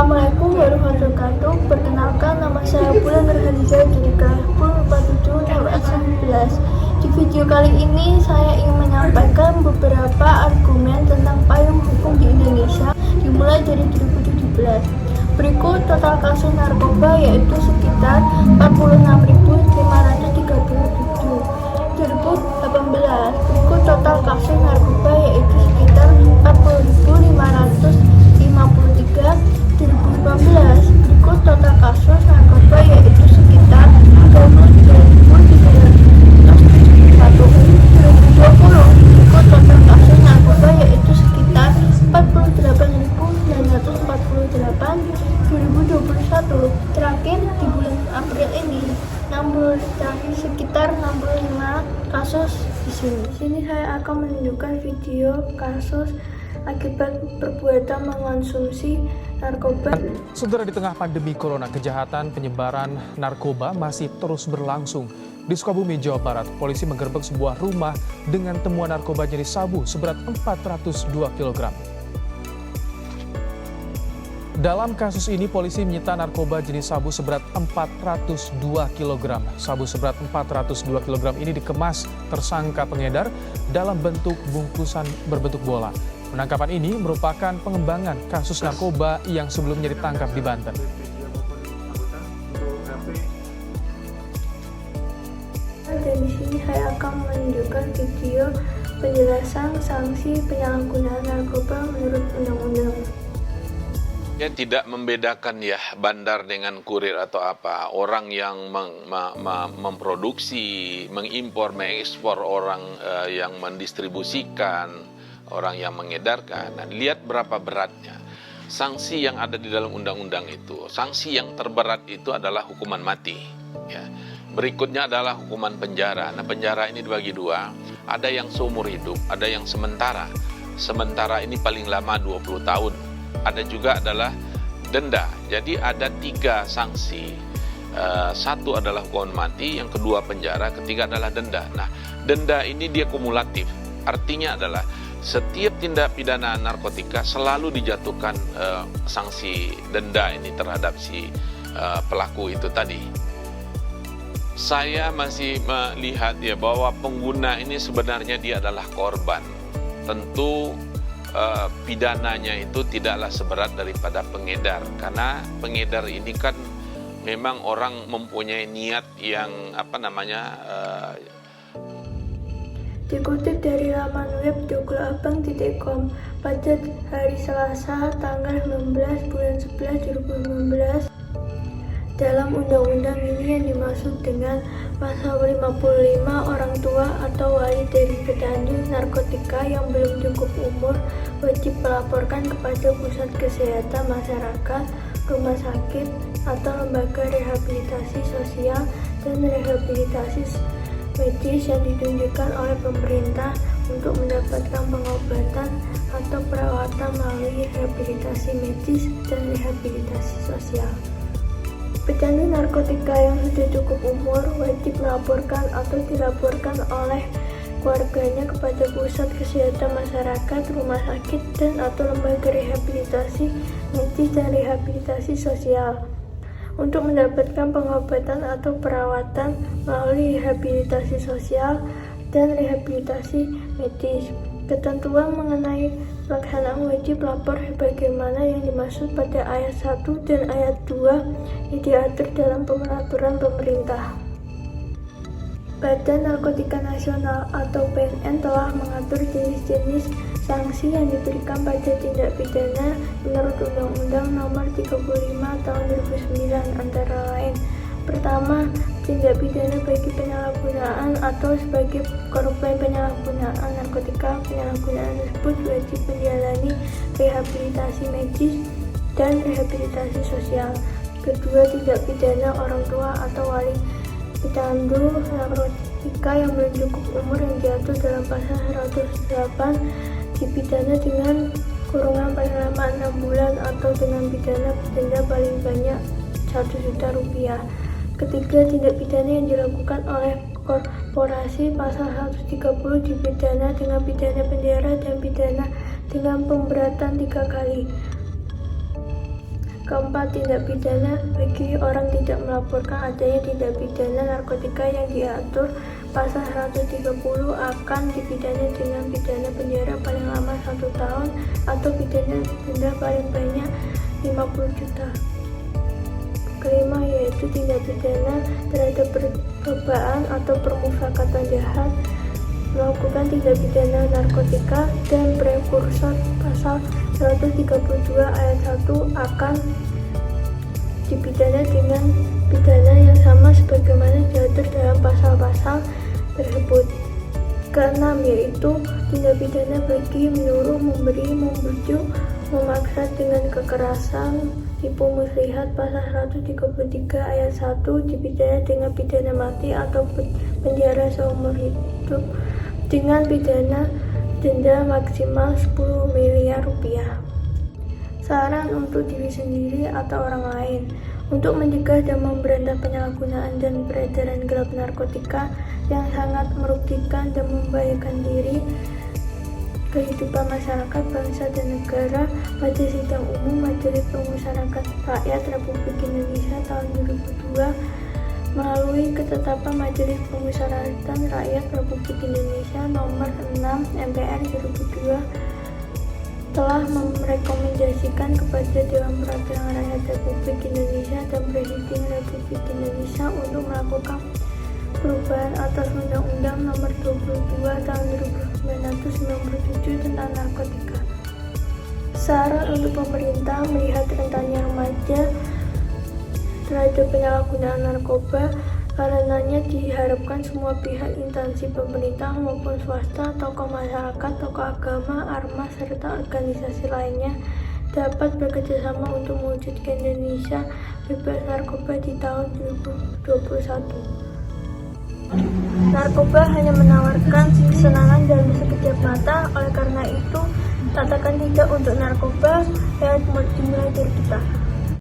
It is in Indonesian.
Assalamualaikum warahmatullahi wabarakatuh. Perkenalkan, nama saya Bulan Nurhaliza dari kelas 1047 11. Di video kali ini saya ingin menyampaikan beberapa argumen tentang payung hukum di Indonesia dimulai dari 2017. Berikut total kasus narkoba yaitu sekitar 46.537. 2018 berikut total kasus narkoba yaitu sekitar 40.553. 2015 berikut total kasus narkoba yaitu sekitar 33.371. 2020 berikut total kasus narkoba yaitu sekitar 48.948. 2021 terakhir di bulan April ini sekitar 65 kasus di sini. Di sini saya akan menunjukkan video kasus akibat perbuatan mengonsumsi narkoba. Saudara, di tengah pandemi corona, kejahatan penyebaran narkoba masih terus berlangsung. Di Sukabumi, Jawa Barat, polisi menggerebek sebuah rumah dengan temuan narkoba jenis sabu seberat 402 kg. Dalam kasus ini, polisi menyita narkoba jenis sabu seberat 402 kg. Sabu seberat 402 kg ini dikemas tersangka pengedar dalam bentuk bungkusan berbentuk bola. Penangkapan ini merupakan pengembangan kasus narkoba yang sebelumnya ditangkap di Banten. Dan di sini saya akan menunjukkan video penjelasan sanksi penyalahgunaan narkoba menurut undang-undang. Ya, tidak membedakan ya bandar dengan kurir atau apa. Orang yang memproduksi, mengimpor, mengekspor, orang yang mendistribusikan, orang yang mengedarkan. Nah, lihat berapa beratnya. Sanksi yang ada di dalam undang-undang itu, sanksi yang terberat itu adalah hukuman mati. Ya. Berikutnya adalah hukuman penjara. Nah, penjara ini dibagi dua. Ada yang seumur hidup, ada yang sementara. Sementara ini paling lama 20 tahun. Ada juga adalah denda. Jadi ada 3 sanksi. Satu adalah hukuman mati, yang kedua penjara, ketiga adalah denda. Nah, denda ini dia kumulatif. Artinya adalah setiap tindak pidana narkotika selalu dijatuhkan sanksi denda ini terhadap si pelaku itu tadi. Saya masih melihat ya bahwa pengguna ini sebenarnya dia adalah korban. Tentu pidananya itu tidaklah seberat daripada pengedar, karena pengedar ini kan memang orang mempunyai niat yang Dikutip dari laman web jogloabang.com, pada hari Selasa tanggal 19 bulan 11 2019, dalam undang-undang ini yang dimaksud dengan pasal 55, orang tua atau wali dari pecandu narkotika yang belum cukup umur wajib melaporkan kepada pusat kesehatan masyarakat, rumah sakit, atau lembaga rehabilitasi sosial dan rehabilitasi medis yang ditunjukkan oleh pemerintah untuk mendapatkan pengobatan atau perawatan melalui rehabilitasi medis dan rehabilitasi sosial. Pecandu narkotika yang sudah cukup umur wajib melaporkan atau dilaporkan oleh keluarganya kepada pusat kesehatan masyarakat, rumah sakit, dan atau lembaga rehabilitasi medis dan rehabilitasi sosial untuk mendapatkan pengobatan atau perawatan melalui rehabilitasi sosial dan rehabilitasi medis. Ketentuan mengenai pelaksanaan wajib lapor sebagaimana yang dimaksud pada ayat 1 dan ayat 2 yang diatur dalam peraturan pemerintah. Badan Narkotika Nasional atau BNN telah mengatur jenis-jenis sanksi yang diberikan pada tindak pidana menurut Undang-Undang Nomor 35 Tahun 2009, antara lain: pertama, tindak pidana bagi penyalahgunaan atau sebagai korban penyalahgunaan narkotika. Penyalahgunaan tersebut wajib menjalani rehabilitasi medis dan rehabilitasi sosial. Kedua, tindak pidana orang tua atau wali pecandu narkotika yang belum cukup umur yang diatur dalam pasal 108 dipidana dengan kurungan paling lama 6 bulan atau dengan pidana denda paling banyak Rp1.000.000. Ketiga, tindak pidana yang dilakukan oleh korporasi pasal 130 dipidana dengan pidana penjara dan pidana dengan pemberatan 3 kali. Keempat, tindak pidana bagi orang tidak melaporkan adanya tindak pidana narkotika yang diatur pasal 130 akan dipidana dengan pidana penjara paling lama 1 tahun atau pidana denda paling banyak 50 juta. Kelima, yaitu tindak pidana terhadap percobaan atau permufakatan jahat melakukan tindak pidana narkotika dan prekursor pasal 132 ayat 1 akan dipidana dengan pidana yang sama sebagaimana diatur dalam pasal-pasal tersebut. Keenam, yaitu tindak pidana bagi menyuruh, memberi, membujuk, memaksa dengan kekerasan, tipu muslihat pasal 133 ayat 1 dipidana dengan pidana mati atau penjara seumur hidup dengan pidana denda maksimal 10 miliar rupiah. Saran untuk diri sendiri atau orang lain. Untuk mencegah dan memberantas penyalahgunaan dan peredaran gelap narkotika yang sangat merugikan dan membahayakan diri, kehidupan masyarakat, bangsa, dan negara, pada sidang umum Majelis Pemusyawaratan Rakyat Republik Indonesia tahun 2002 melalui ketetapan Majelis Pemusyawaratan Rakyat Republik Indonesia nomor 6 MPR 2002 telah merekomendasikan kepada Dewan Perwakilan Rakyat Republik Indonesia dan Presiden Republik Indonesia untuk melakukan perubahan atas Undang-Undang Nomor 22 Tahun 1997 tentang narkotika. Saran untuk pemerintah melihat rentannya remaja terhadap penyalahgunaan narkoba, karenanya diharapkan semua pihak, instansi pemerintah maupun swasta, tokoh masyarakat, tokoh agama, ormas, serta organisasi lainnya dapat bekerjasama untuk mewujudkan Indonesia bebas narkoba di tahun 2021. Narkoba hanya menawarkan kesenangan dalam sekejap mata, oleh karena itu katakan tidak untuk narkoba yang dimulai dari kita.